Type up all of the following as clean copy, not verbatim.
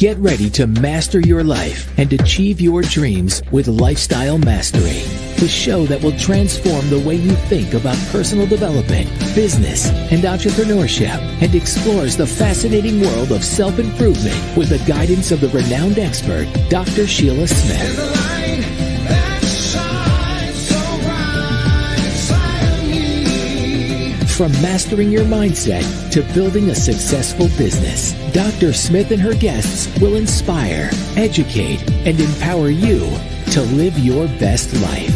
Get ready to master your life and achieve your dreams with Lifestyle Mastery, the show that will transform the way you think about personal development, business, and entrepreneurship, and explores the fascinating world of self-improvement with the guidance of the renowned expert, Dr. Sheila Smith. From mastering your mindset to building a successful business, Dr. Smith and her guests will inspire, educate, and empower you to live your best life.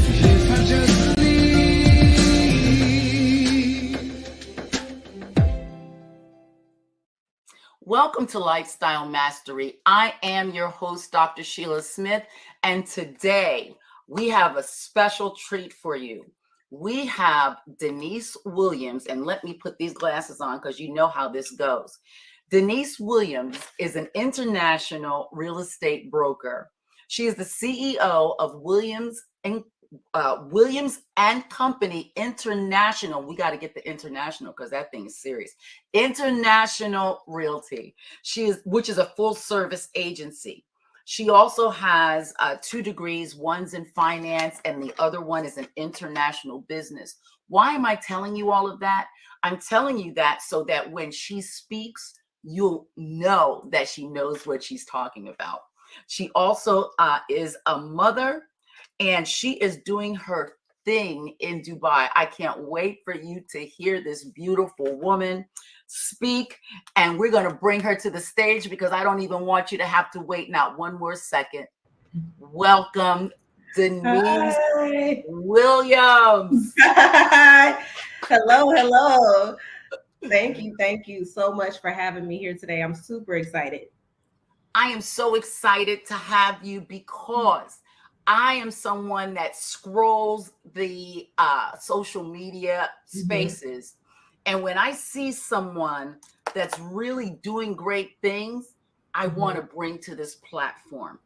Welcome to Lifestyle Mastery. I am your host, Dr. Sheila Smith, and today we have a special treat for you. We have Denise Williams, and let me put these glasses on because you know how this goes. Denise Williams is an international real estate broker. She is the CEO of Williams and Company International. We got to get the international because that thing is serious. International Realty. Which is a full service agency. She also has 2 degrees. One's in finance and the other one is in international business. Why am I telling you all of that? I'm telling you that so that when she speaks, you'll know that she knows what she's talking about. She also is a mother, and she is doing her thing in Dubai. I can't wait for you to hear this beautiful woman speak, and we're going to bring her to the stage because I don't even want you to have to wait not one more second. Welcome, Denise Williams. Hello. Thank you so much for having me here today. I'm super excited. I am so excited to have you because I am someone that scrolls the social media spaces. And when I see someone that's really doing great things, I want to bring to this platform.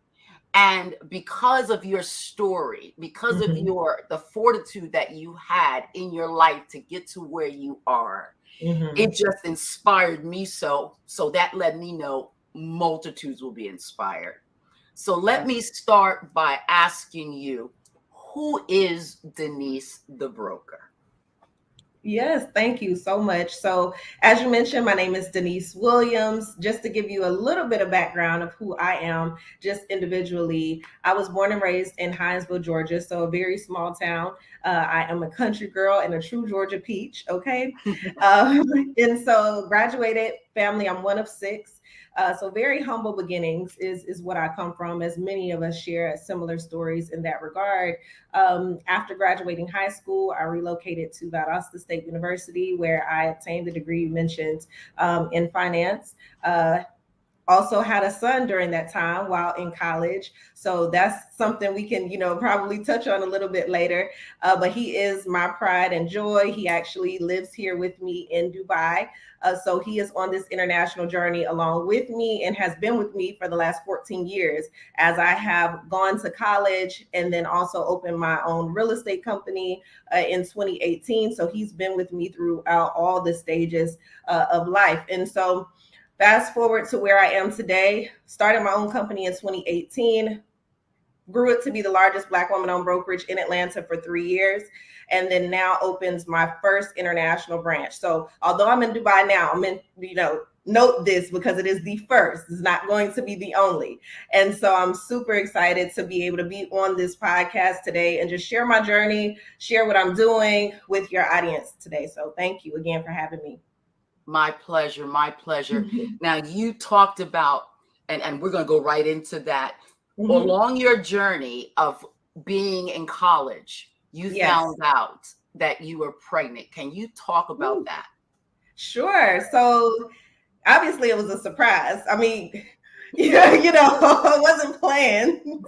And because of your story, because of the fortitude that you had in your life to get to where you are, it just inspired me. So that let me know multitudes will be inspired. So let me start by asking you, who is Denise the broker? Yes, thank you so much. So as you mentioned, my name is Denise Williams. Just to give you a little bit of background of who I am, just individually, I was born and raised in Hinesville, Georgia, so a very small town. I am a country girl and a true Georgia peach, okay? And so graduated family, I'm one of 6. So very humble beginnings is what I come from, as many of us share similar stories in that regard. After graduating high school, I relocated to Valdosta State University, where I obtained the degree you mentioned in finance. Also had a son during that time while in college. So that's something we can, probably touch on a little bit later. But he is my pride and joy. He actually lives here with me in Dubai. So he is on this international journey along with me and has been with me for the last 14 years as I have gone to college and then also opened my own real estate company in 2018. So he's been with me throughout all the stages of life. And so fast forward to where I am today, started my own company in 2018, grew it to be the largest Black woman-owned brokerage in Atlanta for 3 years, and then now opens my first international branch. So although I'm in Dubai now, I'm in, note this because it is the first. It's not going to be the only. And so I'm super excited to be able to be on this podcast today and just share my journey, share what I'm doing with your audience today. So thank you again for having me. My pleasure. Now you talked about, and we're going to go right into that. Along your journey of being in college, you found out that you were pregnant. Can you talk about that? Sure. So obviously it was a surprise. I mean, I wasn't planned,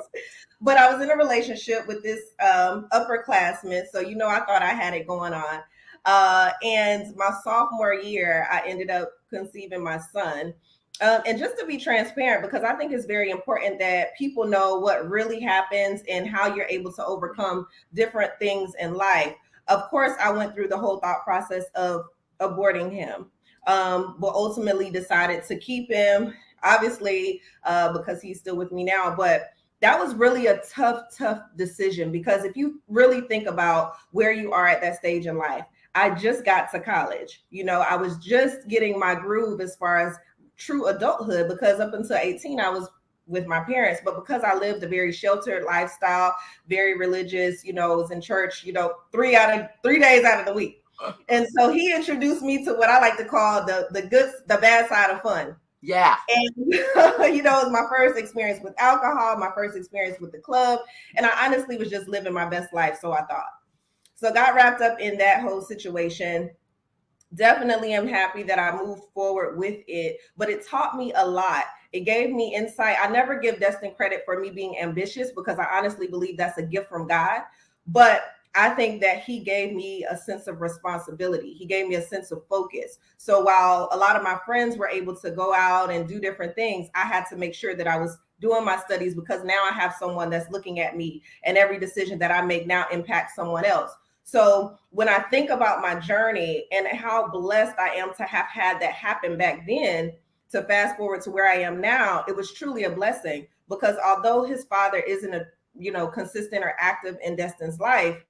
but I was in a relationship with this upperclassman. So, I thought I had it going on. And my sophomore year, I ended up conceiving my son. And just to be transparent, because I think it's very important that people know what really happens and how you're able to overcome different things in life. Of course, I went through the whole thought process of aborting him, but ultimately decided to keep him. obviously, because he's still with me now. But that was really a tough decision, because if you really think about where you are at that stage in life, I just got to college. I was just getting my groove as far as true adulthood, because up until 18, I was with my parents. But because I lived a very sheltered lifestyle, very religious, was in church, 3 days out of the week. And so he introduced me to what I like to call the bad side of fun. Yeah. And, it was my first experience with alcohol, my first experience with the club. And I honestly was just living my best life. So I thought. So got wrapped up in that whole situation. Definitely am happy that I moved forward with it, but it taught me a lot. It gave me insight. I never give Destin credit for me being ambitious, because I honestly believe that's a gift from God. But I think that he gave me a sense of responsibility. He gave me a sense of focus. So while a lot of my friends were able to go out and do different things, I had to make sure that I was doing my studies, because now I have someone that's looking at me, and every decision that I make now impacts someone else. So when I think about my journey and how blessed I am to have had that happen back then, to fast forward to where I am now, it was truly a blessing, because although his father isn't consistent or active in Destin's life,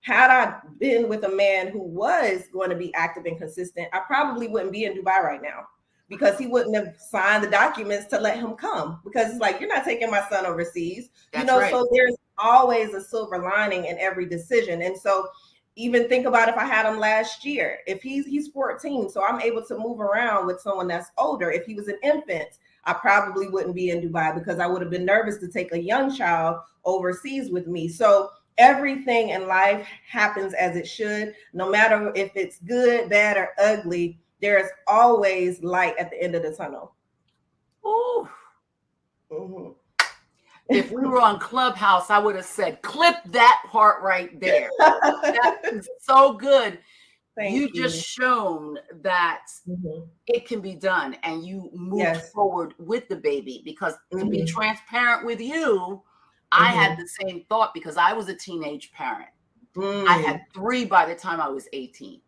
had I been with a man who was going to be active and consistent, I probably wouldn't be in Dubai right now, because he wouldn't have signed the documents to let him come, because it's like, you're not taking my son overseas. That's right. So there's always a silver lining in every decision. And so even think about if I had him last year, if he's 14, so I'm able to move around with someone that's older. If he was an infant, I probably wouldn't be in Dubai, because I would have been nervous to take a young child overseas with me. So everything in life happens as it should. No matter if it's good, bad, or ugly, there is always light at the end of the tunnel. Ooh. Mm-hmm. If we were on Clubhouse, I would have said, clip that part right there. That is so good. You just shown that it can be done, and you moved forward with the baby, because to be transparent with you, I had the same thought, because I was a teenage parent. I had 3 by the time I was 18.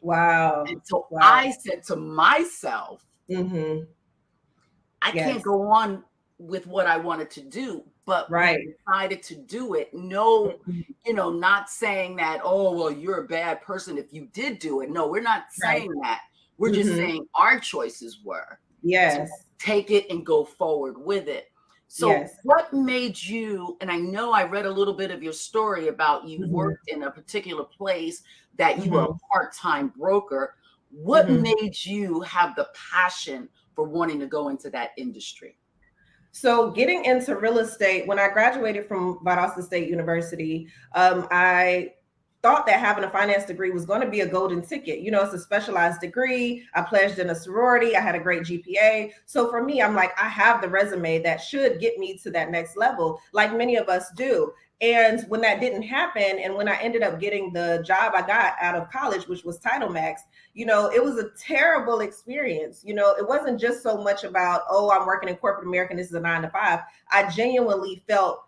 Wow. And so I said to myself, I can't go on with what I wanted to do, but I decided to do it. No, not saying that, oh, well, you're a bad person if you did do it. No, we're not saying that. We're just saying our choices were to take it and go forward with it. So what made you, and I know I read a little bit of your story about you worked in a particular place that you were a part-time broker. What made you have the passion for wanting to go into that industry? So getting into real estate, when I graduated from Valdosta State University, I thought that having a finance degree was going to be a golden ticket. It's a specialized degree. I pledged in a sorority. I had a great GPA. So for me, I'm like, I have the resume that should get me to that next level, like many of us do. And when that didn't happen, and when I ended up getting the job I got out of college, which was Title Max, it was a terrible experience. It wasn't just so much about, oh, I'm working in corporate America and this is a 9 to 5. I genuinely felt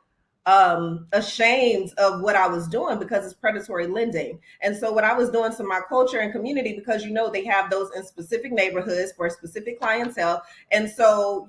ashamed of what I was doing, because it's predatory lending. And so what I was doing to my culture and community, because they have those in specific neighborhoods for a specific clientele. And so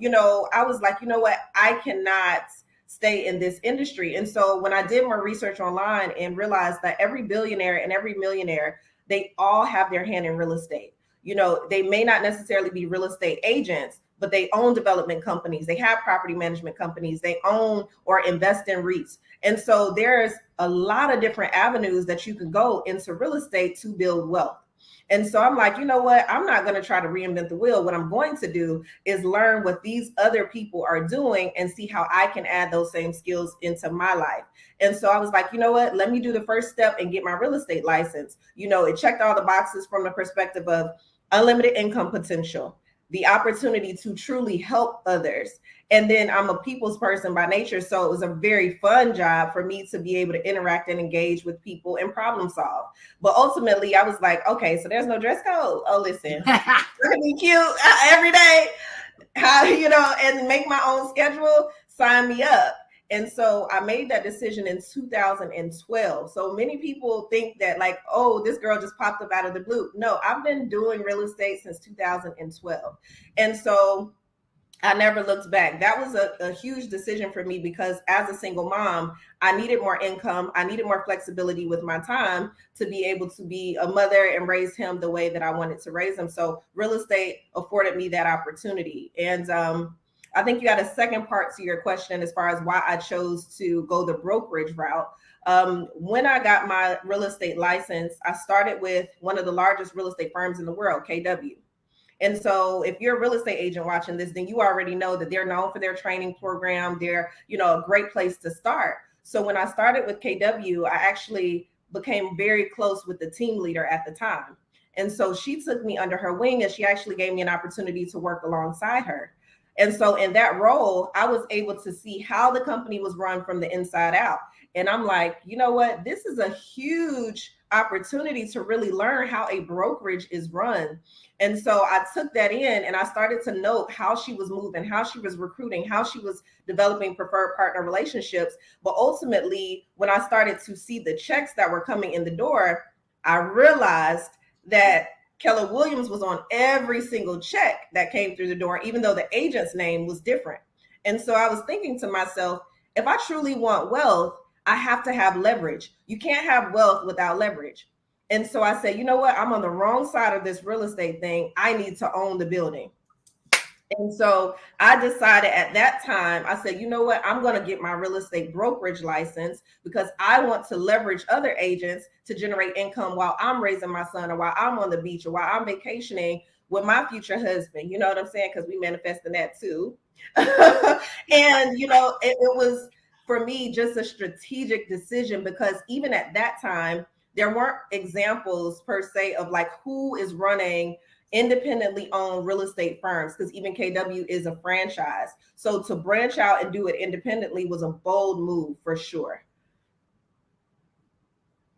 I was like, what, I cannot stay in this industry. And so when I did more research online and realized that every billionaire and every millionaire, they all have their hand in real estate. They may not necessarily be real estate agents, but they own development companies. They have property management companies. They own or invest in REITs. And so there's a lot of different avenues that you can go into real estate to build wealth. And so I'm like, what? I'm not going to try to reinvent the wheel. What I'm going to do is learn what these other people are doing and see how I can add those same skills into my life. And so I was like, what? Let me do the first step and get my real estate license. It checked all the boxes from the perspective of unlimited income potential, the opportunity to truly help others. And then I'm a people's person by nature. So it was a very fun job for me to be able to interact and engage with people and problem solve. But ultimately I was like, okay, so there's no dress code. Oh, listen, I'm gonna be cute every day, and make my own schedule, sign me up. And so I made that decision in 2012. So many people think that like, oh, this girl just popped up out of the blue. No, I've been doing real estate since 2012. And so I never looked back. That was a huge decision for me because as a single mom, I needed more income. I needed more flexibility with my time to be able to be a mother and raise him the way that I wanted to raise him. So real estate afforded me that opportunity. And I think you had a second part to your question as far as why I chose to go the brokerage route. When I got my real estate license, I started with one of the largest real estate firms in the world, KW. And so if you're a real estate agent watching this, then you already know that they're known for their training program. They're, a great place to start. So when I started with KW, I actually became very close with the team leader at the time. And so she took me under her wing and she actually gave me an opportunity to work alongside her. And so in that role, I was able to see how the company was run from the inside out. And I'm like, you know what? This is a huge opportunity to really learn how a brokerage is run. And so I took that in and I started to note how she was moving, how she was recruiting, how she was developing preferred partner relationships. But ultimately, when I started to see the checks that were coming in the door, I realized that Keller Williams was on every single check that came through the door, even though the agent's name was different. And so I was thinking to myself, if I truly want wealth, I have to have leverage. You can't have wealth without leverage. And so I said, you know what? I'm on the wrong side of this real estate thing. I need to own the building. And so I decided at that time, I said, you know what? I'm going to get my real estate brokerage license because I want to leverage other agents to generate income while I'm raising my son or while I'm on the beach or while I'm vacationing with my future husband. You know what I'm saying? Because we manifested that too. And, it was for me just a strategic decision because even at that time, there weren't examples per se of like who is running independently owned real estate firms because even KW is a franchise. So to branch out and do it independently was a bold move for sure.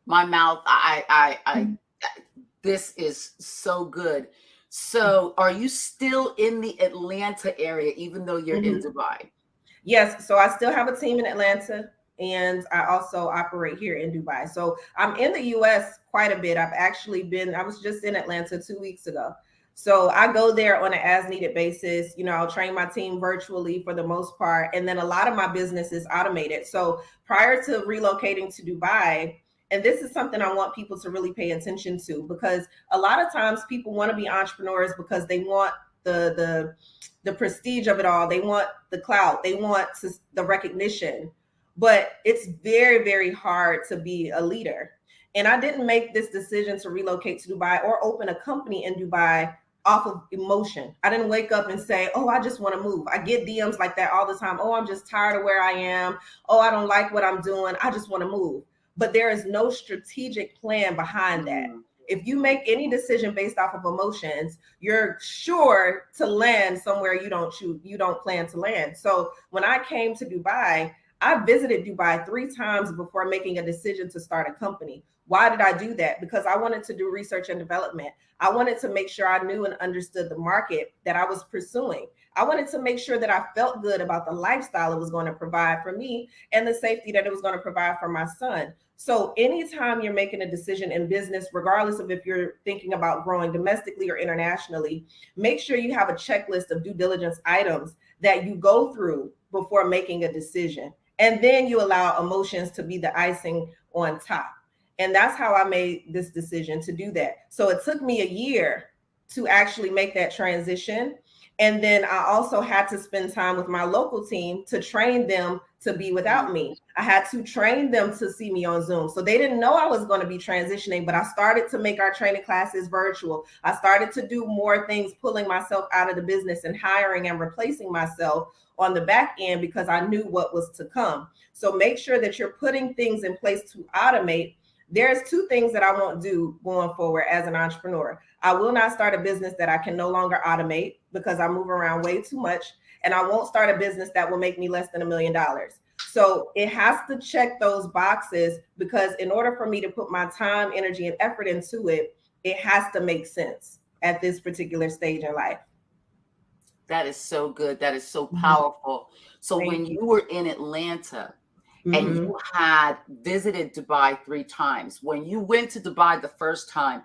My mouth, this is so good. So are you still in the Atlanta area, even though you're in Dubai? Yes. So I still have a team in Atlanta. And I also operate here in Dubai. So I'm in the US quite a bit. I was just in Atlanta 2 weeks ago. So I go there on an as needed basis. I'll train my team virtually for the most part. And then a lot of my business is automated. So prior to relocating to Dubai, and this is something I want people to really pay attention to because a lot of times people want to be entrepreneurs because they want the prestige of it all. They want the clout. They want the recognition. But it's very, very hard to be a leader. And I didn't make this decision to relocate to Dubai or open a company in Dubai off of emotion. I didn't wake up and say, oh, I just want to move. I get DMs like that all the time. Oh, I'm just tired of where I am. Oh, I don't like what I'm doing. I just want to move. But there is no strategic plan behind that. If you make any decision based off of emotions, you're sure to land somewhere you don't plan to land. So when I came to Dubai, I visited Dubai 3 times before making a decision to start a company. Why did I do that? Because I wanted to do research and development. I wanted to make sure I knew and understood the market that I was pursuing. I wanted to make sure that I felt good about the lifestyle it was going to provide for me and the safety that it was going to provide for my son. So anytime you're making a decision in business, regardless of if you're thinking about growing domestically or internationally, make sure you have a checklist of due diligence items that you go through before making a decision. And then you allow emotions to be the icing on top. And that's how I made this decision to do that. So it took me a year to actually make that transition. And then I also had to spend time with my local team to train them to be without me. I had to train them to see me on Zoom. So they didn't know I was going to be transitioning, but I started to make our training classes virtual. I started to do more things, pulling myself out of the business and hiring and replacing myself on the back end because I knew what was to come. So make sure that you're putting things in place to automate. There's 2 things that I won't do going forward as an entrepreneur. I will not start a business that I can no longer automate because I move around way too much. And I won't start a business that will make me less than $1 million. So it has to check those boxes because in order for me to put my time, energy, and effort into it, it has to make sense at this particular stage in life. That is so good. That is so powerful. So when you were in Atlanta and you had visited Dubai 3 times, when you went to Dubai the first time,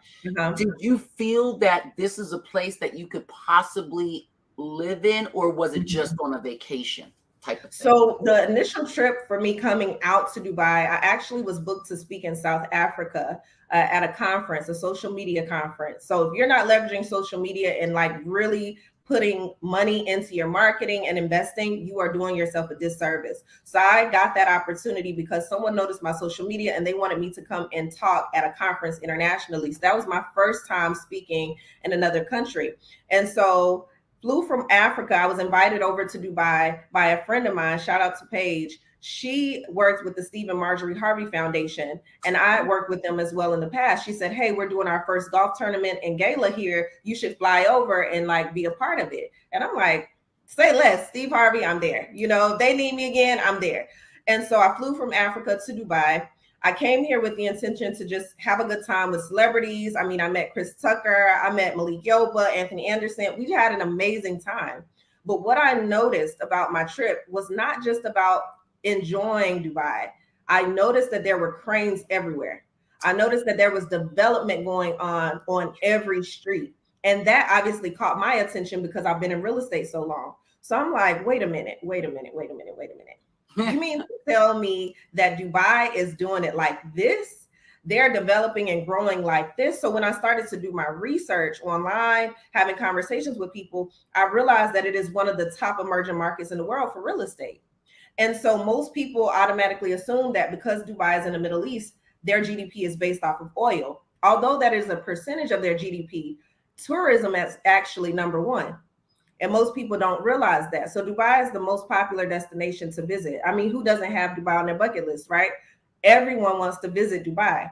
did you feel that this is a place that you could possibly live in, or was it just on a vacation type of thing? So the initial trip for me coming out to Dubai, I actually was booked to speak in South Africa at a conference, a social media conference. So if you're not leveraging social media and like really putting money into your marketing and investing, you are doing yourself a disservice. So I got that opportunity because someone noticed my social media and they wanted me to come and talk at a conference internationally. So that was my first time speaking in another country. And so flew from Africa. I was invited over to Dubai by a friend of mine. Shout out to Paige. She worked with the Stephen Marjorie Harvey Foundation, and I worked with them as well in the past. She said, "Hey, we're doing our first golf tournament and gala here. You should fly over and like be a part of it." And I'm like, say less, Steve Harvey, I'm there. You know, they need me again, I'm there. And so I flew from Africa to Dubai. I came here with the intention to just have a good time with celebrities. I mean, I met Chris Tucker, I met Malik Yoba, Anthony Anderson. We had an amazing time. But what I noticed about my trip was not just about enjoying Dubai. I noticed that there were cranes everywhere. I noticed that there was development going on every street. And that obviously caught my attention because I've been in real estate so long. So I'm like, wait a minute. You mean to tell me that Dubai is doing it like this? They're developing and growing like this. So when I started to do my research online, having conversations with people, I realized that it is one of the top emerging markets in the world for real estate. And so most people automatically assume that because Dubai is in the Middle East, their GDP is based off of oil. Although that is a percentage of their GDP, tourism is actually number one. And most people don't realize that. So Dubai is the most popular destination to visit. I mean, who doesn't have Dubai on their bucket list, right? Everyone wants to visit Dubai.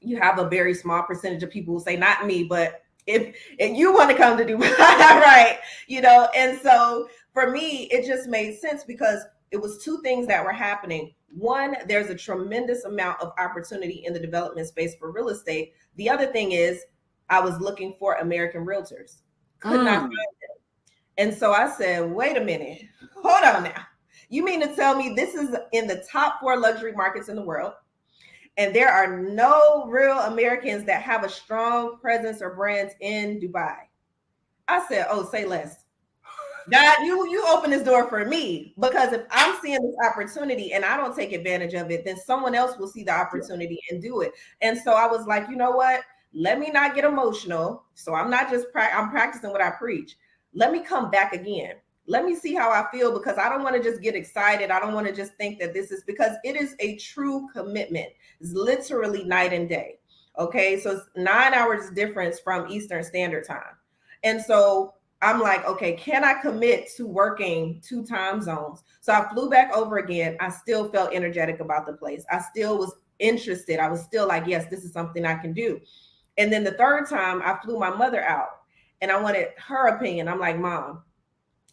You have a very small percentage of people who say, not me, but if you want to come to Dubai, right? You know, and so for me, it just made sense because it was two things that were happening. One, there's a tremendous amount of opportunity in the development space for real estate. The other thing is I was looking for American realtors. Could not find them. And so I said, wait a minute, hold on now. You mean to tell me this is in the top 4 luxury markets in the world, and there are no real Americans that have a strong presence or brands in Dubai? I said, oh, say less. God, you open this door for me, because if I'm seeing this opportunity and I don't take advantage of it, then someone else will see the opportunity and do it. And so I was like, you know what? Let me not get emotional. So I'm not just I'm practicing what I preach. Let me come back again. Let me see how I feel, because I don't want to just get excited. I don't want to just think that this is, because it is a true commitment. It's literally night and day. Okay. So it's 9 hours difference from Eastern Standard Time. And so I'm like, okay, can I commit to working 2 time zones? So I flew back over again. I still felt energetic about the place. I still was interested. I was still like, yes, this is something I can do. And then the third time I flew my mother out. And I wanted her opinion. I'm like, Mom,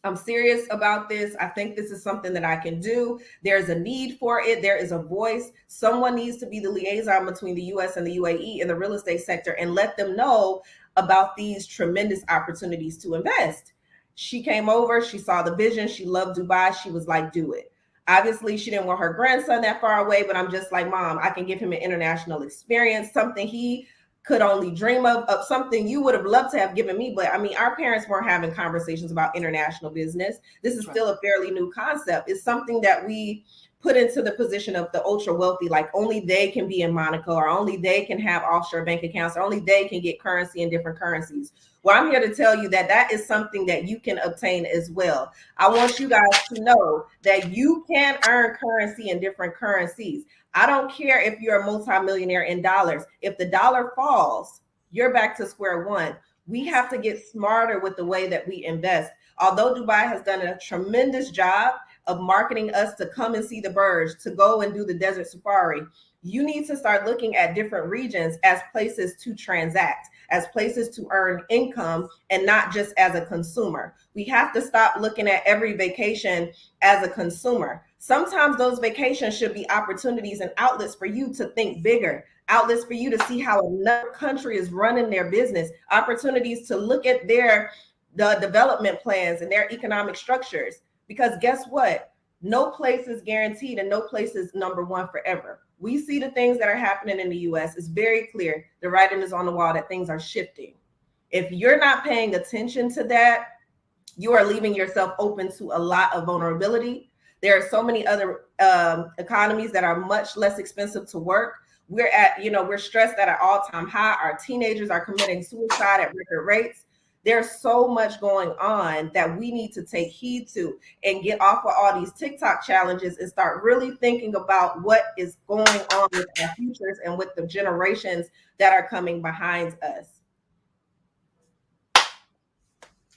I'm serious about this. I think this is something that I can do. There's a need for it. There is a voice. Someone needs to be the liaison between the US and the UAE in the real estate sector and let them know about these tremendous opportunities to invest. She came over. She saw the vision. She loved Dubai. She was like, do it. Obviously, she didn't want her grandson that far away, but I'm just like, Mom, I can give him an international experience, something he could only dream of something you would have loved to have given me. But I mean, our parents weren't having conversations about international business. This is still a fairly new concept. It's something that we put into the position of the ultra wealthy, like only they can be in Monaco, or only they can have offshore bank accounts, or only they can get currency in different currencies. Well, I'm here to tell you that that is something that you can obtain as well. I want you guys to know that you can earn currency in different currencies. I don't care if you're a multimillionaire in dollars. If the dollar falls, you're back to square one. We have to get smarter with the way that we invest. Although Dubai has done a tremendous job of marketing us to come and see the birds, to go and do the desert safari, you need to start looking at different regions as places to transact, as places to earn income, and not just as a consumer. We have to stop looking at every vacation as a consumer. Sometimes those vacations should be opportunities and outlets for you to think bigger, outlets for you to see how another country is running their business, opportunities to look at the development plans and their economic structures. Because guess what? No place is guaranteed and no place is number one forever. We see the things that are happening in the US. It's very clear. The writing is on the wall that things are shifting. If you're not paying attention to that, you are leaving yourself open to a lot of vulnerability. There are so many other economies that are much less expensive to work. We're stressed at an all-time high. Our teenagers are committing suicide at record rates. There's so much going on that we need to take heed to and get off of all these TikTok challenges and start really thinking about what is going on with our futures and with the generations that are coming behind us.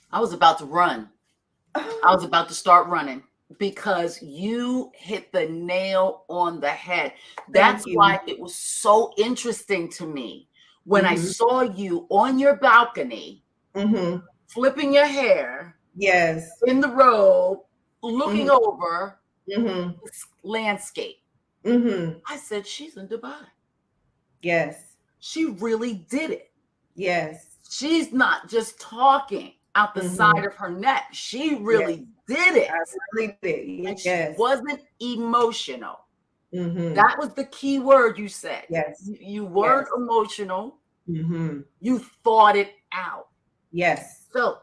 I was about to run. I was about to start running because you hit the nail on the head. That's why it was so interesting to me when I saw you on your balcony, flipping your hair, in the robe, looking over this landscape. I said, she's in Dubai. Yes. She really did it. Yes. She's not just talking out the side of her neck. She really did it. I really did. And Yes. she wasn't emotional. That was the key word you said. Yes. You weren't emotional. Mm-hmm. You thought it out. Yes. So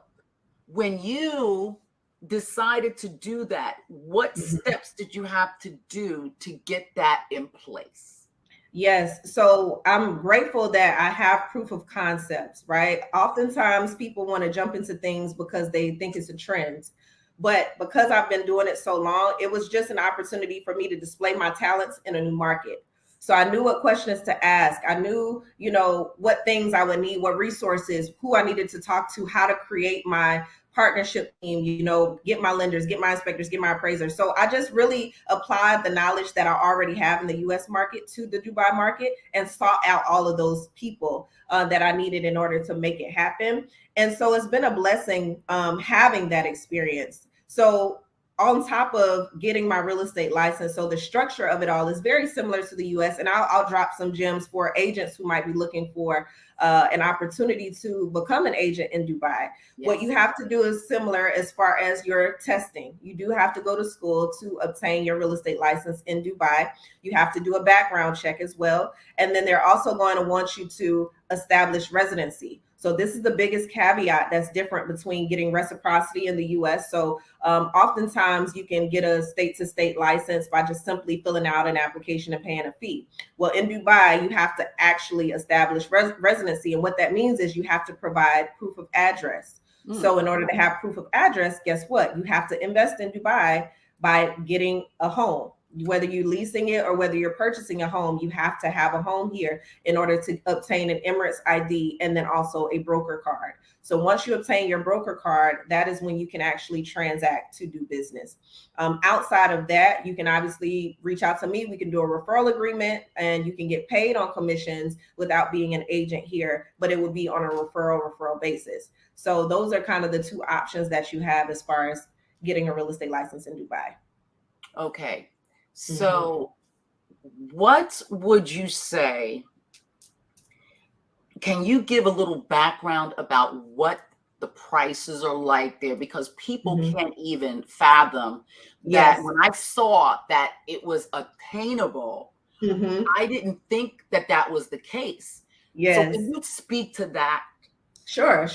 when you decided to do that, what steps did you have to do to get that in place? Yes. So I'm grateful that I have proof of concepts, right? Oftentimes people want to jump into things because they think it's a trend. But because I've been doing it so long, it was just an opportunity for me to display my talents in a new market. So I knew what questions to ask. I knew, what things I would need, what resources, who I needed to talk to, how to create my partnership team, get my lenders, get my inspectors, get my appraisers. So I just really applied the knowledge that I already have in the US market to the Dubai market and sought out all of those people that I needed in order to make it happen. And so it's been a blessing having that experience. So on top of getting my real estate license, so the structure of it all is very similar to the US. And I'll drop some gems for agents who might be looking for an opportunity to become an agent in Dubai. Yes. What you have to do is similar as far as your testing. You do have to go to school to obtain your real estate license in Dubai. You have to do a background check as well. And then they're also going to want you to establish residency. So this is the biggest caveat that's different between getting reciprocity in the US. So oftentimes you can get a state-to-state license by just simply filling out an application and paying a fee. Well, in Dubai, you have to actually establish residency. And what that means is you have to provide proof of address. So in order to have proof of address, guess what? You have to invest in Dubai by getting a home. Whether you're leasing it or whether you're purchasing a home, you have to have a home here in order to obtain an Emirates ID and then also a broker card. So once you obtain your broker card, that is when you can actually transact to do business. Outside of that, you can obviously reach out to me. We can do a referral agreement and you can get paid on commissions without being an agent here, but it would be on a referral basis. So those are kind of the two options that you have as far as getting a real estate license in Dubai. Okay. So what would you say? Can you give a little background about what the prices are like there? Because people can't even fathom that. When I saw that it was attainable, I didn't think that was the case. So can you speak to that? Sure.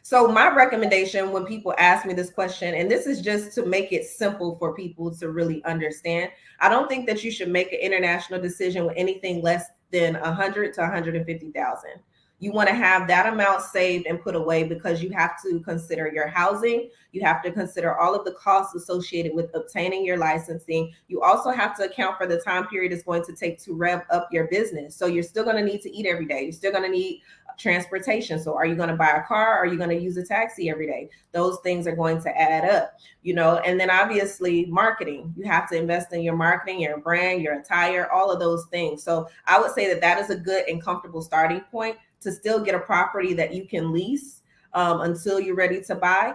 So my recommendation when people ask me this question, and this is just to make it simple for people to really understand, I don't think that you should make an international decision with anything less than 100 to 150,000. You want to have that amount saved and put away because you have to consider your housing. You have to consider all of the costs associated with obtaining your licensing. You also have to account for the time period it's going to take to rev up your business. So you're still going to need to eat every day. You're still going to need transportation. So are you going to buy a car? Or are you going to use a taxi every day? Those things are going to add up, and then obviously marketing. You have to invest in your marketing, your brand, your attire, all of those things. So I would say that is a good and comfortable starting point to still get a property that you can lease until you're ready to buy.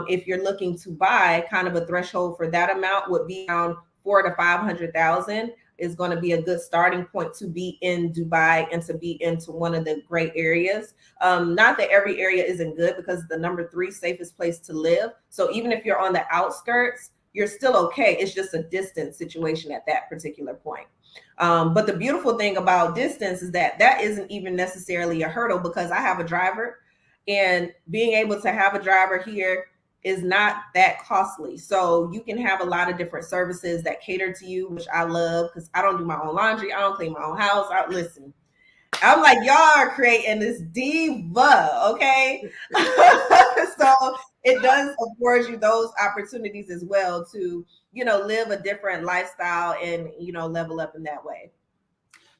If you're looking to buy, kind of a threshold for that amount would be around 400,000 to 500,000 is going to be a good starting point to be in Dubai and to be into one of the great areas. Not that every area isn't good, because it's the number 3 safest place to live. So even if you're on the outskirts, you're still okay. It's just a distance situation at that particular point. But the beautiful thing about distance is that isn't even necessarily a hurdle, because I have a driver, and being able to have a driver here is not that costly. So you can have a lot of different services that cater to you, which I love because I don't do my own laundry. I don't clean my own house. Listen, I'm like, y'all are creating this diva, okay? So it does afford you those opportunities as well to, live a different lifestyle and, level up in that way.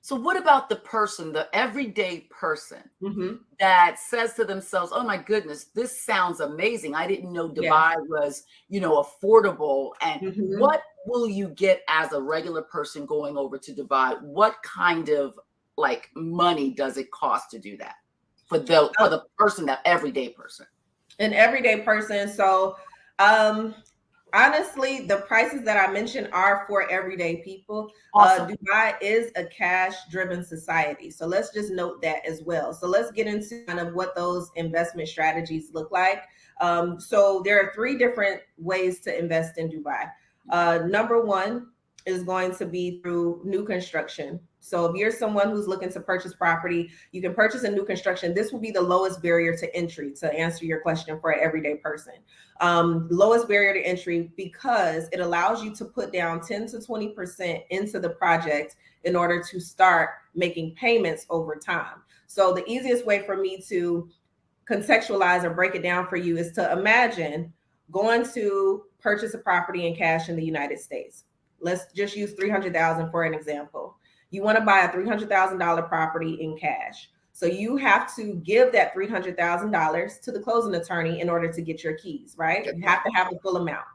So what about the person, the everyday person Mm-hmm. that says to themselves, oh my goodness, this sounds amazing. I didn't know Dubai was, affordable. And Mm-hmm. what will you get as a regular person going over to Dubai? What kind of like money does it cost to do that for the person, that everyday person? An everyday person. So honestly, the prices that I mentioned are for everyday people. Awesome. Dubai is a cash-driven society. So let's just note that as well. So let's get into kind of what those investment strategies look like. So there are 3 different ways to invest in Dubai. Number 1 is going to be through new construction. So if you're someone who's looking to purchase property, you can purchase a new construction. This will be the lowest barrier to entry, to answer your question, for an everyday person. Lowest barrier to entry because it allows you to put down 10 to 20% into the project in order to start making payments over time. So the easiest way for me to contextualize or break it down for you is to imagine going to purchase a property in cash in the United States. Let's just use $300,000 for an example. You want to buy a $300,000 property in cash. So you have to give that $300,000 to the closing attorney in order to get your keys, right? You have to have the full amount.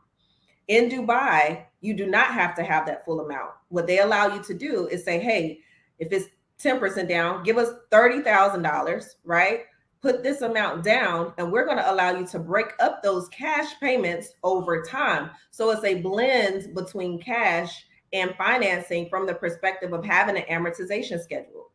In Dubai, you do not have to have that full amount. What they allow you to do is say, hey, if it's 10% down, give us $30,000, right? Put this amount down, and we're going to allow you to break up those cash payments over time. So it's a blend between cash and financing from the perspective of having an amortization schedule.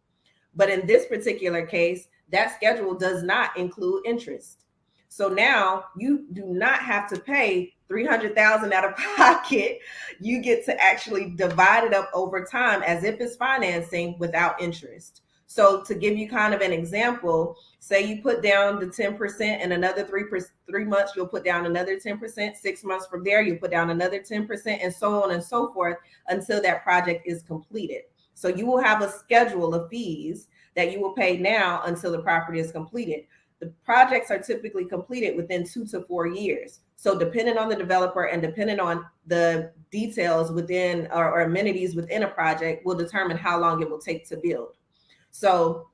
But in this particular case, that schedule does not include interest. So now you do not have to pay $300,000 out of pocket. You get to actually divide it up over time as if it's financing without interest. So to give you kind of an example, say you put down the 10% and another 3 months, you'll put down another 10%, 6 months from there, you put down another 10%, and so on and so forth until that project is completed. So you will have a schedule of fees that you will pay now until the property is completed. The projects are typically completed within 2 to 4 years. So depending on the developer and depending on the details within or amenities within a project will determine how long it will take to build. So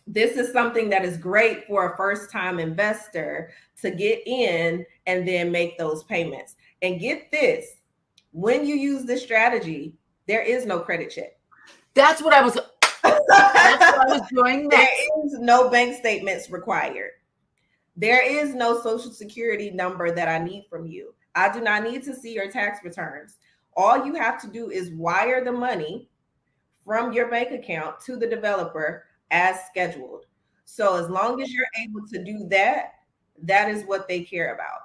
this is something that is great for a first-time investor to get in and then make those payments. And get this, when you use this strategy, there is no credit check. That's what I was doing next. There is no bank statements required. There is no social security number that I need from you. I do not need to see your tax returns. All you have to do is wire the money from your bank account to the developer as scheduled. So as long as you're able to do that, that is what they care about.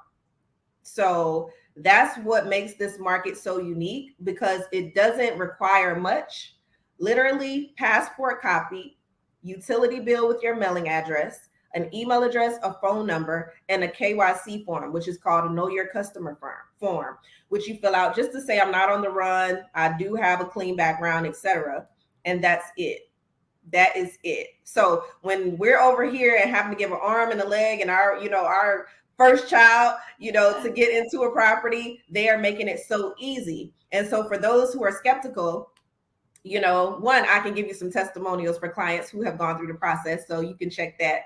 So that's what makes this market so unique, because it doesn't require much. Literally, passport copy, utility bill with your mailing address, an email address, a phone number, and a KYC form, which is called a Know Your Customer form, which you fill out just to say, I'm not on the run, I do have a clean background, etc. And that's it. That is it. So when we're over here and having to give an arm and a leg and our first child, to get into a property, they are making it so easy. And so for those who are skeptical, one, I can give you some testimonials for clients who have gone through the process, so you can check that.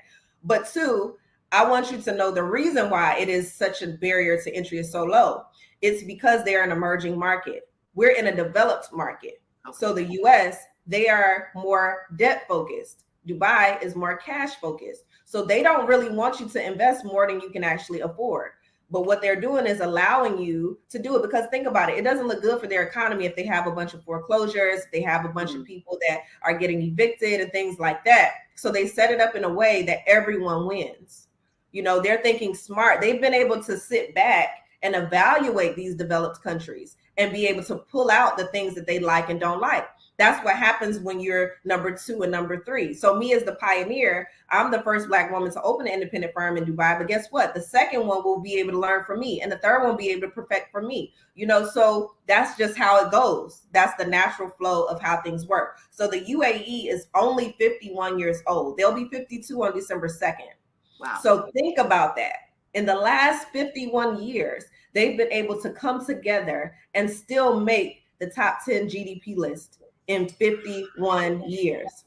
But 2, I want you to know the reason why it is such a barrier to entry is so low. It's because they're an emerging market. We're in a developed market. So the US, they are more debt focused. Dubai is more cash focused. So they don't really want you to invest more than you can actually afford. But what they're doing is allowing you to do it, because think about it. It doesn't look good for their economy if they have a bunch of foreclosures, if they have a bunch of people that are getting evicted and things like that. So they set it up in a way that everyone wins. They're thinking smart. They've been able to sit back and evaluate these developed countries and be able to pull out the things that they like and don't like. That's what happens when you're number 2 and number 3. So me as the pioneer, I'm the first Black woman to open an independent firm in Dubai. But guess what? The second one will be able to learn from me, and the third one will be able to perfect from me. You know, so that's just how it goes. That's the natural flow of how things work. So the UAE is only 51 years old. They'll be 52 on December 2nd. Wow. So think about that. In the last 51 years, they've been able to come together and still make the top 10 GDP list in 51 years.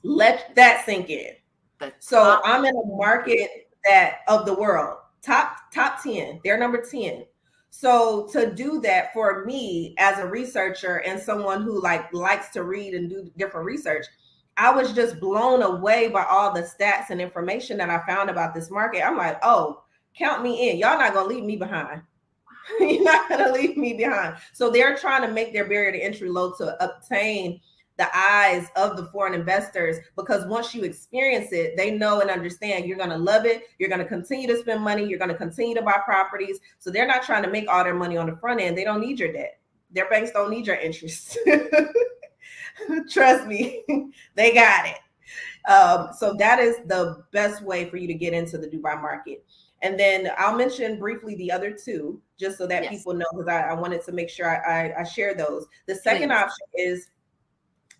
Let that sink in. So I'm in a market that of the world, top 10, they're number 10. So to do that for me as a researcher and someone who likes to read and do different research, I was just blown away by all the stats and information that I found about this market. I'm like, oh, count me in. Y'all not gonna leave me behind. You're not going to leave me behind. So they're trying to make their barrier to entry low to obtain the eyes of the foreign investors, because once you experience it, they know and understand you're going to love it. You're going to continue to spend money. You're going to continue to buy properties. So they're not trying to make all their money on the front end. They don't need your debt. Their banks don't need your interest. Trust me, they got it. So that is the best way for you to get into the Dubai market. And then I'll mention briefly the other two, just so that people know, because I wanted to make sure I share those. The second option is,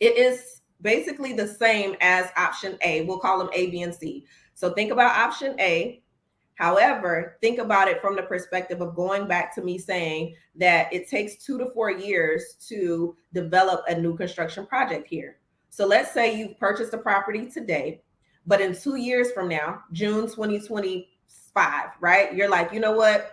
it is basically the same as option A. We'll call them A, B, and C. So think about option A. However, think about it from the perspective of going back to me saying that it takes 2 to 4 years to develop a new construction project here. So let's say you've purchased a property today, but in 2 years from now, June 2025, right? You're like, you know what?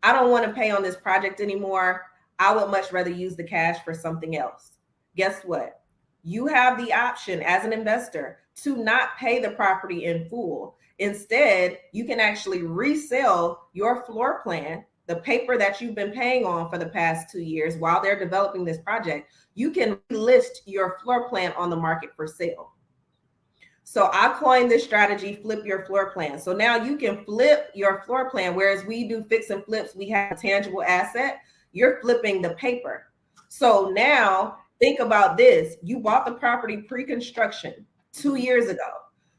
I don't want to pay on this project anymore. I would much rather use the cash for something else. Guess what? You have the option as an investor to not pay the property in full. Instead, you can actually resell your floor plan, the paper that you've been paying on for the past 2 years while they're developing this project. You can list your floor plan on the market for sale. So I coined this strategy, flip your floor plan. So now you can flip your floor plan, whereas we do fix and flips, we have a tangible asset. You're flipping the paper. So now think about this. You bought the property pre-construction 2 years ago.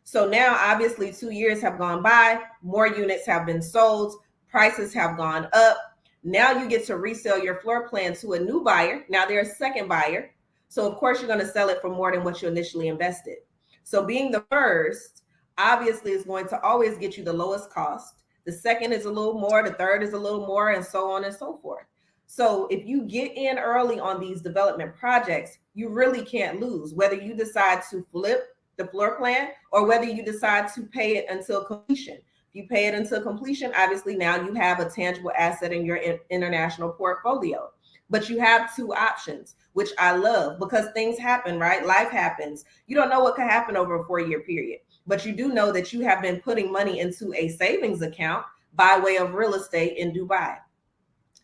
So now obviously 2 years have gone by, more units have been sold, prices have gone up. Now you get to resell your floor plan to a new buyer. Now they're a second buyer. So of course you're going to sell it for more than what you initially invested. So being the first, obviously, is going to always get you the lowest cost. The second is a little more, the third is a little more, and so on and so forth. So if you get in early on these development projects, you really can't lose, whether you decide to flip the floor plan or whether you decide to pay it until completion. If you pay it until completion, obviously now you have a tangible asset in your international portfolio. But you have two options, which I love, because things happen, right? Life happens. You don't know what could happen over a 4-year period, but you do know that you have been putting money into a savings account by way of real estate in Dubai.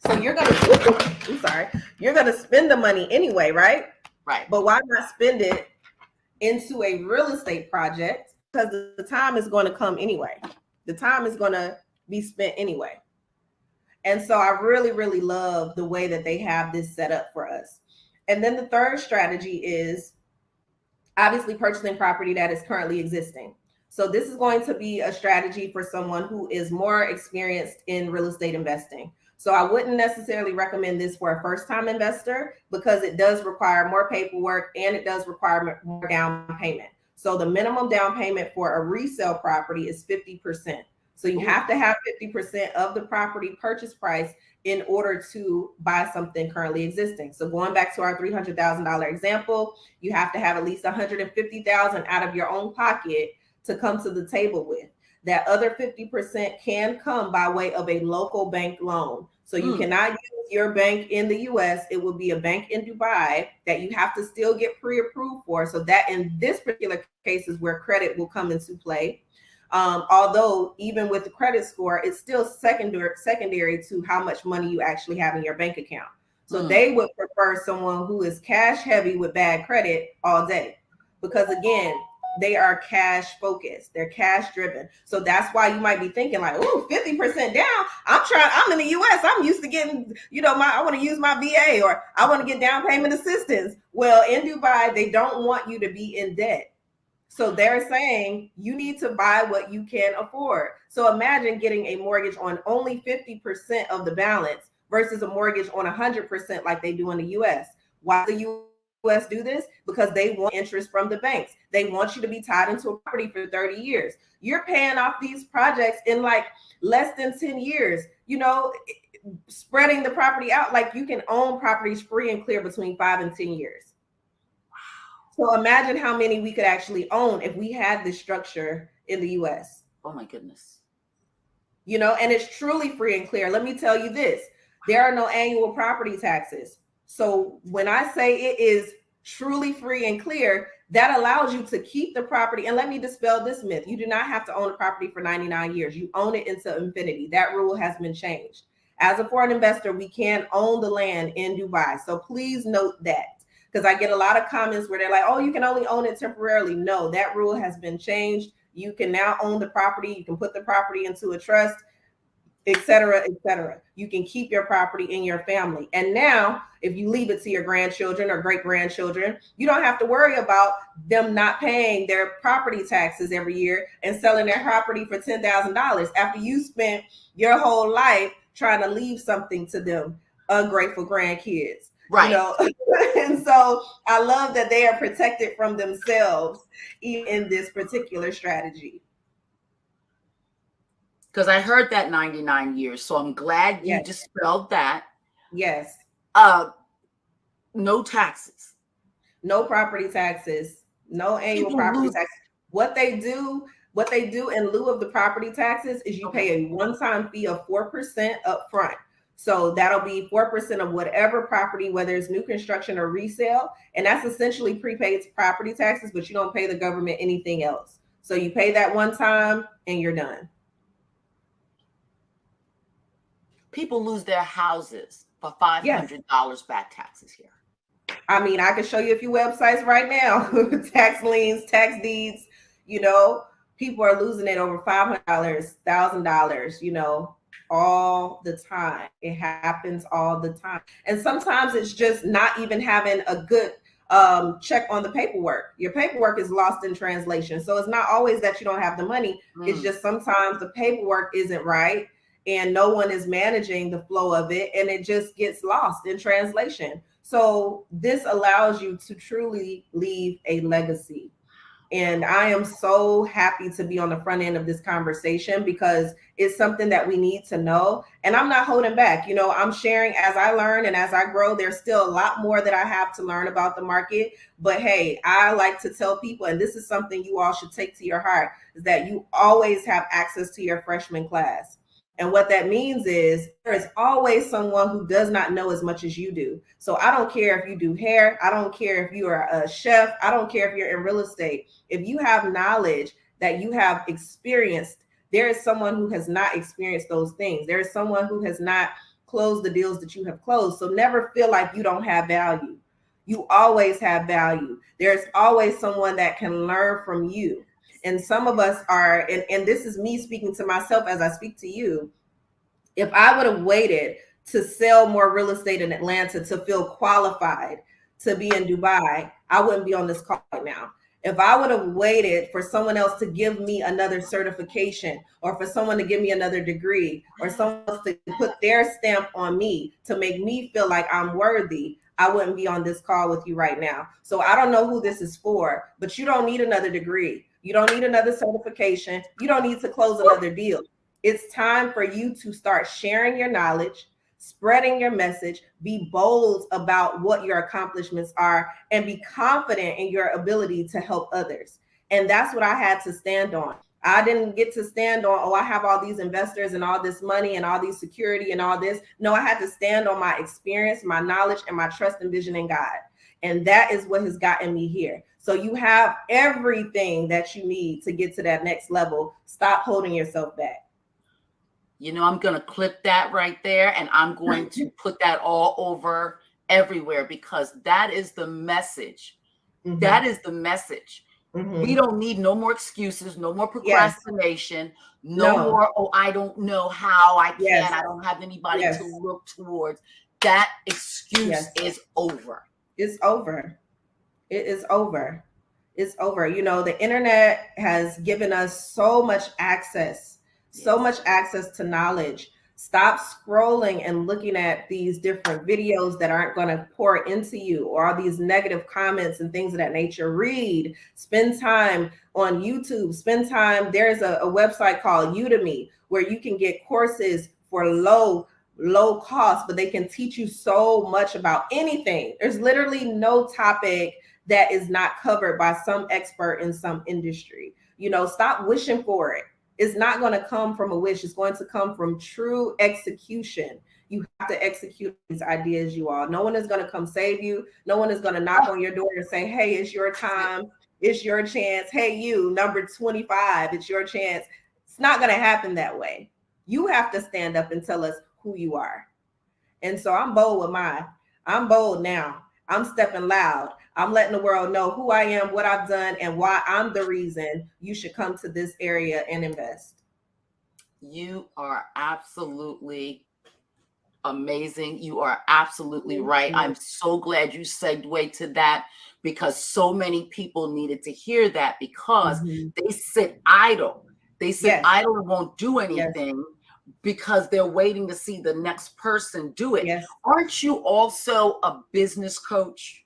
So you're going to spend the money anyway, right? Right. But why not spend it into a real estate project? Because the time is going to come anyway. The time is going to be spent anyway. And so I really, really love the way that they have this set up for us. And then the third strategy is obviously purchasing property that is currently existing. So this is going to be a strategy for someone who is more experienced in real estate investing. So I wouldn't necessarily recommend this for a first-time investor because it does require more paperwork and it does require more down payment. So the minimum down payment for a resale property is 50%. So you have to have 50% of the property purchase price in order to buy something currently existing. So going back to our $300,000 example, you have to have at least $150,000 out of your own pocket to come to the table with. That other 50% can come by way of a local bank loan. So you cannot use your bank in the US. It will be a bank in Dubai that you have to still get pre-approved for. So that in this particular case is where credit will come into play. Although even with the credit score, it's still secondary to how much money you actually have in your bank account. So they would prefer someone who is cash heavy with bad credit all day. Because again, They are cash focused. They're cash driven. So that's why you might be thinking like, "Ooh, 50% down. I'm in the US. I'm used to getting, I want to use my VA, or I want to get down payment assistance." Well, in Dubai, they don't want you to be in debt. So they're saying you need to buy what you can afford. So imagine getting a mortgage on only 50% of the balance versus a mortgage on 100% like they do in the US. Why the US do this? Because they want interest from the banks. They want you to be tied into a property for 30 years. You're paying off these projects in like less than 10 years, spreading the property out. Like you can own properties free and clear between 5 and 10 years. So imagine how many we could actually own if we had this structure in the US. Oh my goodness. And it's truly free and clear. Let me tell you this, there are no annual property taxes. So when I say it is truly free and clear, that allows you to keep the property. And let me dispel this myth. You do not have to own a property for 99 years. You own it into infinity. That rule has been changed. As a foreign investor, we can own the land in Dubai. So please note that. Because I get a lot of comments where they're like, "Oh, you can only own it temporarily." No, that rule has been changed. You can now own the property. You can put the property into a trust, et cetera, et cetera. You can keep your property in your family. And now, if you leave it to your grandchildren or great grandchildren, you don't have to worry about them not paying their property taxes every year and selling their property for $10,000 after you spent your whole life trying to leave something to them ungrateful grandkids. Right. And so I love that they are protected from themselves in this particular strategy. Because I heard that 99 years. So I'm glad you dispelled that. Yes. No taxes. No property taxes. No annual property taxes. What they do in lieu of the property taxes is you pay a one-time fee of 4% up front. So that'll be 4% of whatever property, whether it's new construction or resale. And that's essentially prepaid property taxes, but you don't pay the government anything else. So you pay that one time and you're done. People lose their houses for $500 back taxes here. I mean, I can show you a few websites right now. Tax liens, tax deeds, people are losing it over $500, $1,000, all the time. It happens all the time. And sometimes it's just not even having a good check on the paperwork. Your paperwork is lost in translation. So it's not always that you don't have the money. It's just sometimes the paperwork isn't right and no one is managing the flow of it, and it just gets lost in translation. So this allows you to truly leave a legacy. And I am so happy to be on the front end of this conversation because it's something that we need to know. And I'm not holding back. I'm sharing as I learn and as I grow. There's still a lot more that I have to learn about the market. But hey, I like to tell people, and this is something you all should take to your heart, is that you always have access to your freshman class. And what that means is there is always someone who does not know as much as you do. So I don't care if you do hair. I don't care if you are a chef. I don't care if you're in real estate. If you have knowledge that you have experienced, there is someone who has not experienced those things. There is someone who has not closed the deals that you have closed. So never feel like you don't have value. You always have value. There's always someone that can learn from you. And some of us are, and this is me speaking to myself as I speak to you. If I would have waited to sell more real estate in Atlanta to feel qualified to be in Dubai, I wouldn't be on this call right now. If I would have waited for someone else to give me another certification, or for someone to give me another degree, or someone else to put their stamp on me to make me feel like I'm worthy, I wouldn't be on this call with you right now. So I don't know who this is for, but you don't need another degree. You don't need another certification. You don't need to close another deal. It's time for you to start sharing your knowledge, spreading your message, be bold about what your accomplishments are, and be confident in your ability to help others. And that's what I had to stand on. I didn't get to stand on, I have all these investors and all this money and all these security and all this. No, I had to stand on my experience, my knowledge, and my trust and vision in God. And that is what has gotten me here. So you have everything that you need to get to that next level. Stop holding yourself back. I'm going to clip that right there, and I'm going to put that all over everywhere, because that is the message. Mm-hmm. That is the message. We don't need no more excuses, no more Yes. procrastination, no No. more, oh, I don't know how, I Yes. can't, I don't have anybody Yes. to look towards. That excuse Yes. is over. It's over. It is over. It's over. You know, the internet has given us so much access, so much access to knowledge. Stop scrolling and looking at these different videos that aren't going to pour into you, or all these negative comments and things of that nature. Read, spend time on YouTube, spend time. There's a website called Udemy where you can get courses for low cost, but they can teach you so much about anything. There's literally no topic that is not covered by some expert in some industry. You know, stop wishing for it. It's not going to come from a wish. It's going to come from true execution. You have to execute these ideas, you all. No one is going to come save you. No one is going to knock on your door and say, hey, it's your time. It's your chance. Hey, you, number 25, it's your chance. It's not going to happen that way. You have to stand up and tell us who you are. And so I'm bold with mine. I'm bold now. I'm stepping loud. I'm letting the world know who I am, what I've done, and why I'm the reason you should come to this area and invest. You are absolutely amazing. You are absolutely right. I'm so glad you segued to that, because so many people needed to hear that, because they sit idle. They sit idle and won't do anything because they're waiting to see the next person do it. Aren't you also a business coach?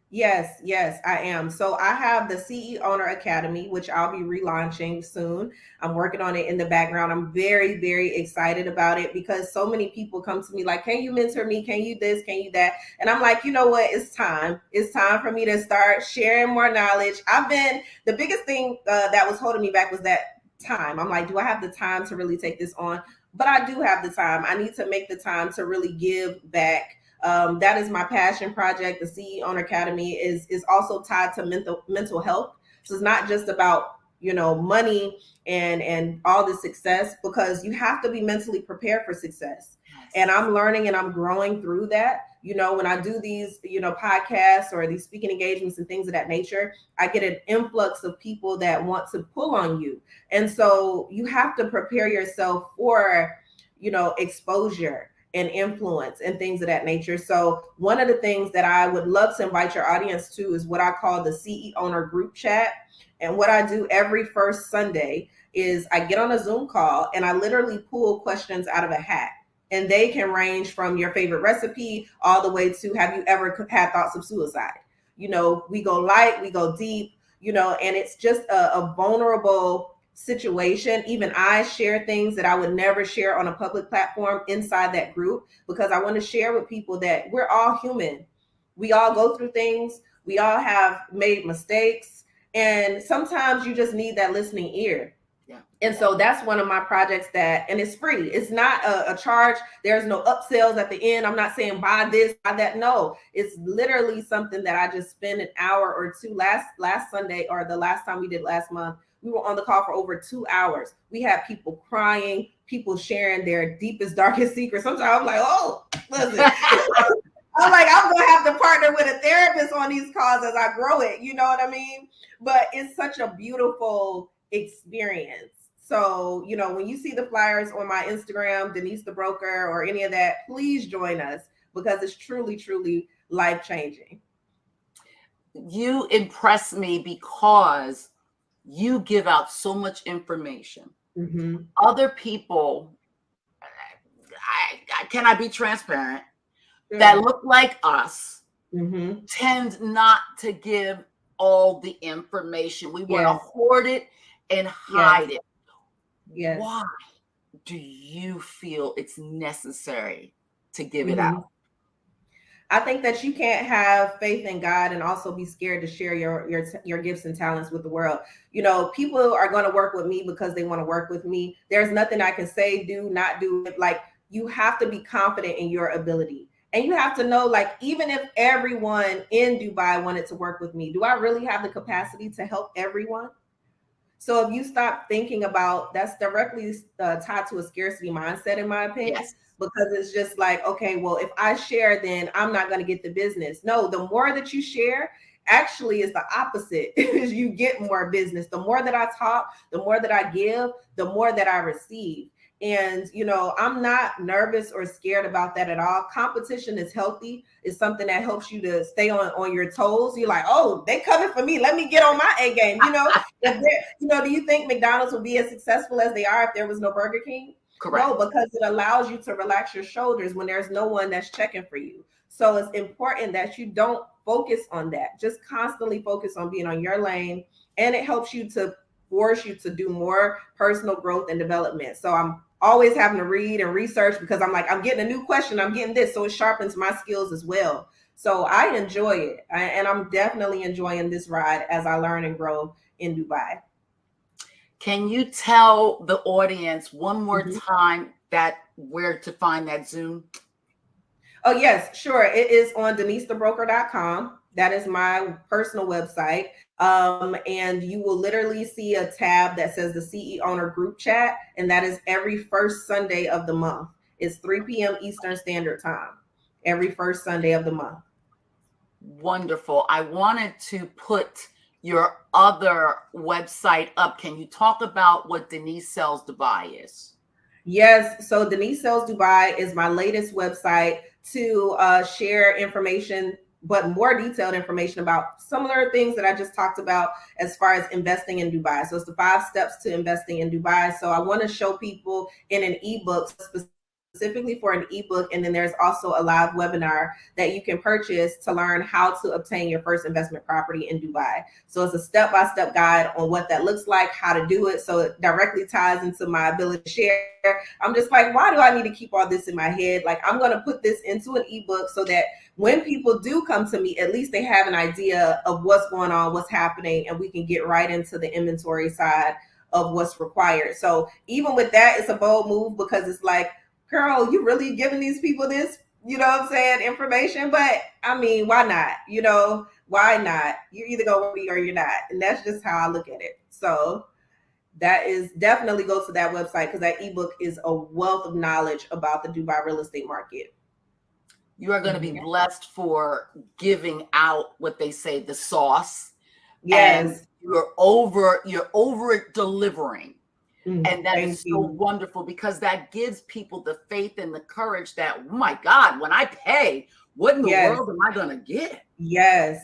Yes, I am. So I have the CE Owner Academy, which I'll be relaunching soon. I'm working on it in the background. I'm very, very excited about it, because so many people come to me like, can you mentor me? Can you this? Can you that? And I'm like, you know what? It's time. It's time for me to start sharing more knowledge. The biggest thing that was holding me back was that time. I'm like, do I have the time to really take this on? But I do have the time. I need to make the time to really give back. That is my passion project. The CE Owner Academy is also tied to mental health. So it's not just about, you know, money and all the success, because you have to be mentally prepared for success. And I'm learning and I'm growing through that. You know, when I do these, you know, podcasts or these speaking engagements and things of that nature, I get an influx of people that want to pull on you. And so you have to prepare yourself for, you know, exposure and influence and things of that nature. So one of the things that I would love to invite your audience to is what I call the CE Owner group chat. And what I do every first Sunday is I get on a Zoom call and I literally pull questions out of a hat. And they can range from your favorite recipe all the way to, have you ever had thoughts of suicide? You know, we go light, we go deep, you know, and it's just a vulnerable situation. Even I share things that I would never share on a public platform inside that group, because I want to share with people that we're all human. We all go through things. We all have made mistakes. And sometimes you just need that listening ear. And so that's one of my projects and it's free. It's not a charge. There's no upsells at the end. I'm not saying buy this, buy that. No, it's literally something that I just spent an hour or two last Sunday, or the last time we did last month. We were on the call for over 2 hours. We had people crying, people sharing their deepest, darkest secrets. Sometimes I'm like, oh, listen. I'm like, I'm going to have to partner with a therapist on these calls as I grow it. You know what I mean? But it's such a beautiful experience. So, you know, when you see the flyers on my Instagram, Denise the Broker, or any of that, please join us, because it's truly, truly life-changing. You impress me because you give out so much information. Other people, can I be transparent? That look like us tend not to give all the information. We want to hoard it and hide it. Why do you feel it's necessary to give it out? I think that you can't have faith in God and also be scared to share your gifts and talents with the world. You know, people are going to work with me because they want to work with me. There's nothing I can say, do, not do. Like, you have to be confident in your ability. And you have to know, like, even if everyone in Dubai wanted to work with me, do I really have the capacity to help everyone? So if you stop thinking about, that's directly tied to a scarcity mindset, in my opinion, because it's just like, okay, well, if I share, then I'm not going to get the business. No, the more that you share, actually is the opposite. Is you get more business. The more that I talk, the more that I give, the more that I receive. And, I'm not nervous or scared about that at all. Competition is healthy. It's something that helps you to stay on your toes. You're like, oh, they coming for me. Let me get on my A game. If they're, do you think McDonald's would be as successful as they are if there was no Burger King? Correct. No, because it allows you to relax your shoulders when there's no one that's checking for you. So it's important that you don't focus on that. Just constantly focus on being on your lane. And it helps you to force you to do more personal growth and development. So I'm always having to read and research because I'm like, I'm getting a new question. I'm getting this. So it sharpens my skills as well. So I enjoy it. And I'm definitely enjoying this ride as I learn and grow in Dubai. Can you tell the audience one more time that where to find that Zoom? Oh, yes, sure. It is on denisethebroker.com. That is my personal website. And you will literally see a tab that says the CE Owner Group Chat. And that is every first Sunday of the month. It's 3 p.m. Eastern Standard Time, every first Sunday of the month. Wonderful. I wanted to put your other website up. Can you talk about what Denise Sells Dubai is? Yes. So Denise Sells Dubai is my latest website to share information, but more detailed information about similar things that I just talked about as far as investing in Dubai. So it's the 5 steps to investing in Dubai. So I want to show people in an ebook, specifically for an ebook. And then there's also a live webinar that you can purchase to learn how to obtain your first investment property in Dubai. So it's a step-by-step guide on what that looks like, how to do it. So it directly ties into my ability to share. I'm just like, why do I need to keep all this in my head? Like, I'm going to put this into an ebook so that when people do come to me, at least they have an idea of what's going on, what's happening, and we can get right into the inventory side of what's required. So even with that, it's a bold move because it's like, girl, you really giving these people this, information? But I mean, why not? Why not? You're either going to be or you're not. And that's just how I look at it. So that is definitely go to that website because that ebook is a wealth of knowledge about the Dubai real estate market. You are going to be blessed for giving out what they say, the sauce. Yes. And you're over delivering. And that is so wonderful because that gives people the faith and the courage that, oh my God, when I pay, what in the world am I going to get? Yes.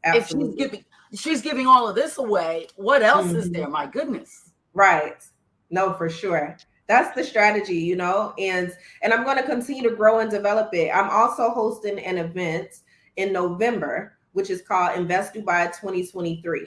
Absolutely. If she's giving all of this away, what else is there? My goodness. Right. No, for sure. That's the strategy, and I'm going to continue to grow and develop it. I'm also hosting an event in November, which is called Invest Dubai 2023.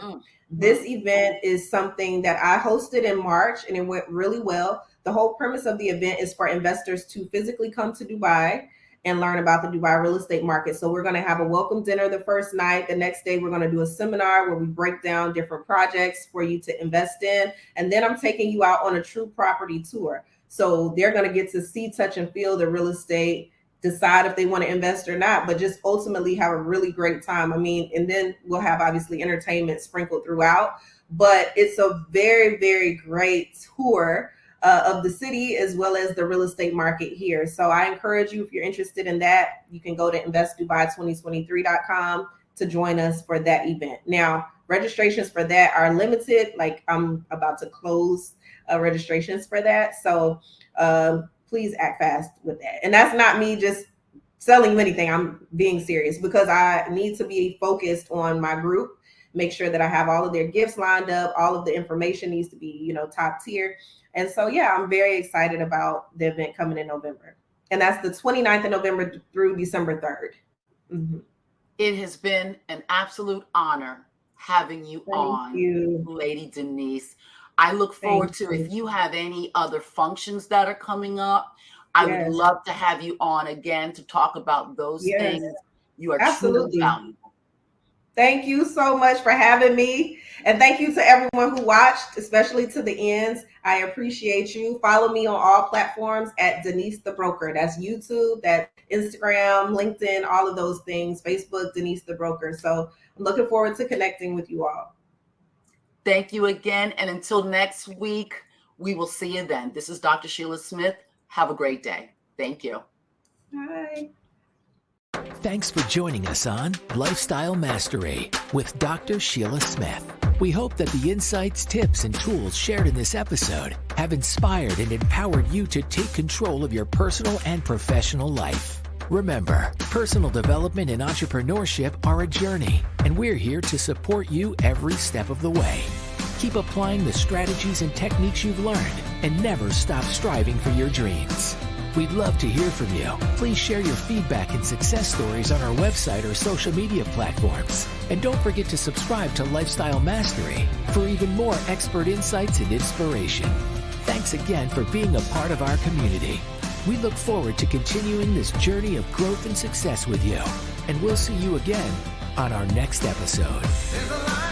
This event is something that I hosted in March and it went really well. The whole premise of the event is for investors to physically come to Dubai and learn about the Dubai real estate market. So we're going to have a welcome dinner the first night. The next day, we're going to do a seminar where we break down different projects for you to invest in. And then I'm taking you out on a true property tour. So they're going to get to see, touch, and feel the real estate, decide if they want to invest or not, but just ultimately have a really great time. I mean, and then we'll have obviously entertainment sprinkled throughout, but it's a very, very great tour of the city as well as the real estate market here. So I encourage you, if you're interested in that, you can go to investdubai2023.com to join us for that event. Now, registrations for that are limited. Like I'm about to close registrations for that. So please act fast with that. And that's not me just selling you anything. I'm being serious because I need to be focused on my group, make sure that I have all of their gifts lined up. All of the information needs to be, top tier. And so, I'm very excited about the event coming in November. And that's the 29th of November through December 3rd. It has been an absolute honor having you on, Lady Denise. I look forward to if you have any other functions that are coming up. I would love to have you on again to talk about those things. You are truly valuable. Thank you so much for having me. And thank you to everyone who watched, especially to the ends. I appreciate you. Follow me on all platforms at Denise the Broker. That's YouTube, that's Instagram, LinkedIn, all of those things, Facebook, Denise the Broker. So I'm looking forward to connecting with you all. Thank you again. And until next week, we will see you then. This is Dr. Sheila Smith. Have a great day. Thank you. Bye. Thanks for joining us on Lifestyle Mastery with Dr. Sheila Smith. We hope that the insights, tips, and tools shared in this episode have inspired and empowered you to take control of your personal and professional life. Remember, personal development and entrepreneurship are a journey, and we're here to support you every step of the way. Keep applying the strategies and techniques you've learned, and never stop striving for your dreams. We'd love to hear from you. Please share your feedback and success stories on our website or social media platforms. And don't forget to subscribe to Lifestyle Mastery for even more expert insights and inspiration. Thanks again for being a part of our community. We look forward to continuing this journey of growth and success with you. And we'll see you again on our next episode.